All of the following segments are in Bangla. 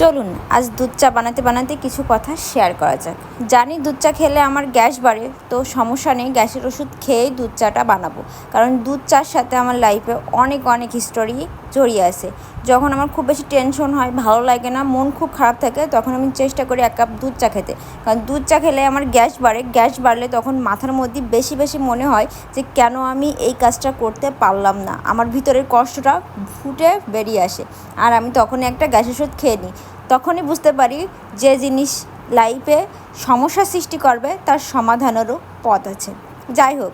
চলুন আজ দুধ চা বানাতে বানাতে কিছু কথা শেয়ার করা যাক। জানি দুধ চা খেলে আমার গ্যাস বাড়ে, তো সমস্যা নেই, গ্যাসের ওষুধ খেয়েই দুধ চাটা বানাবো। কারণ দুধ চার সাথে আমার লাইফে অনেক অনেক হিস্টোরি জড়িয়ে আছে। যখন আমার খুব বেশি টেনশন হয়, ভালো লাগে না, মন খুব খারাপ থাকে, তখন আমি চেষ্টা করি 1 কাপ দুধ চা খেতে। কারণ দুধ চা খেলে আমার গ্যাস বাড়ে, গ্যাস বাড়লে তখন মাথার মধ্যে বেশি বেশি মনে হয় যে কেন আমি এই কাজটা করতে পারলাম না, আমার ভিতরের কষ্টটা ফুটে বেরিয়ে আসে। আর আমি তখনই একটা গ্যাসের ওষুধ খেয়ে নিই। তখনই বুঝতে পারি যে জিনিস লাইফে সমস্যা সৃষ্টি করবে তার সমাধানেরও পথ আছে। যাই হোক,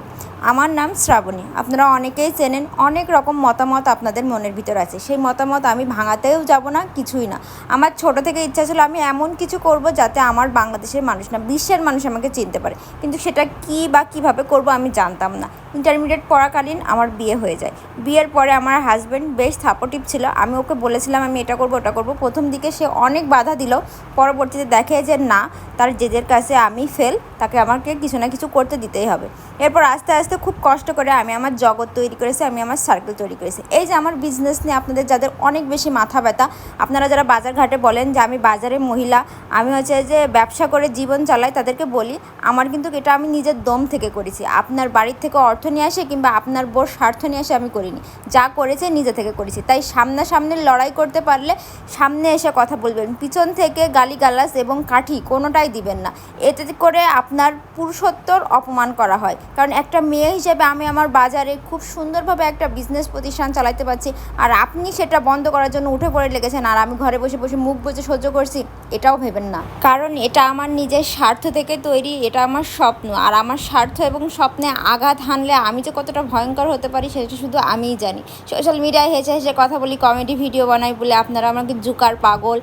আমার নাম শ্রাবণী, আপনারা অনেকেই চেনেন। অনেক রকম মতামত আপনাদের মনের ভিতর আছে, সেই মতামত আমি ভাঙাতেও যাব না, কিছুই না। আমার ছোট থেকে ইচ্ছা ছিল আমি এমন কিছু করব যাতে আমার বাংলাদেশের মানুষ না, বিশ্বের মানুষ আমাকে চিনতে পারে। কিন্তু সেটা কী বা কীভাবে করব আমি জানতাম না। ইন্টারমিডিয়েট পড়াকালীন আমার বিয়ে হয়ে যায়। বিয়ের পরে আমার হাজব্যান্ড বেশ সাপোর্টিভ ছিল। আমি ওকে বলেছিলাম আমি এটা করব ওটা করব। প্রথম দিকে সে অনেক বাধা দিল, পরবর্তীতে দেখে যে না, তার জেদের কাছে আমি ফেল, তাকে আমাকে কিছু না কিছু করতে দিতেই হবে। এরপর আস্তে আস্তে খুব কষ্ট করে আমি আমার জগৎ তৈরি করেছি, আমি আমার সার্কেল তৈরি করেছি। এই যে আমার বিজনেস নিয়ে আপনাদের যাদের অনেক বেশি মাথা ব্যথা, আপনারা যারা বাজার ঘাটে বলেন যে আমি বাজারে মহিলা, আমি যে ব্যবসা করে জীবন চালাই, তাদেরকে বলি আমার কিন্তু এটা আমি নিজের দম থেকে করেছি। আপনার বাড়ির থেকে অর্থ নিয়ে আসে কিংবা আপনার বোর স্বার্থ নিয়ে আসে আমি করিনি, যা করেছে নিজে থেকে করেছি। তাই সামনাসামনি লড়াই করতে পারলে সামনে এসে কথা বলবেন, পিছন থেকে গালিগালাজ এবং কাঠি কোনোটাই দিবেন না। এতে করে আপনার পুরুষত্বর অপমান করা হয়। কারণ একটা মেয়ে হিসেবে আমি আমার বাজারে খুব সুন্দরভাবে একটা বিজনেস প্রতিষ্ঠান চালাতে পারছি, আর আপনি সেটা বন্ধ করার জন্য উঠে পড়ে লেগেছেন, আর আমি ঘরে বসে বসে মুখ বুজে সহ্য করছি, এটাও ভেবেন না। কারণ এটা আমার নিজের স্বার্থ থেকে তৈরি, এটা আমার স্বপ্ন। আর আমার স্বার্থ এবং স্বপ্নে আঘাত হানলে আমি যে কতটা ভয়ঙ্কর হতে পারি সেটা শুধু আমিই জানি। সোশ্যাল মিডিয়ায় হেসে হেসে কথা বলি, কমেডি ভিডিও বানাই বলে আপনারা আমাকে জুকার পাগল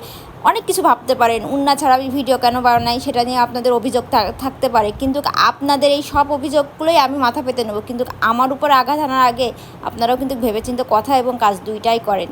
অনেক কিছু ভাবতে পারেন। উন্না ছাড়া আমি ভিডিও কেন বানাই সেটা নিয়ে আপনাদের অভিযোগ থাকতে পারে, কিন্তু আপনাদের এই সব অভিযোগগুলোই আমি মাথা পেতে নেব। কিন্তু আমার উপর আঘাত হানার আগে আপনারাও কিন্তু ভেবেচিন্তে কথা এবং কাজ দুইটাই করেন।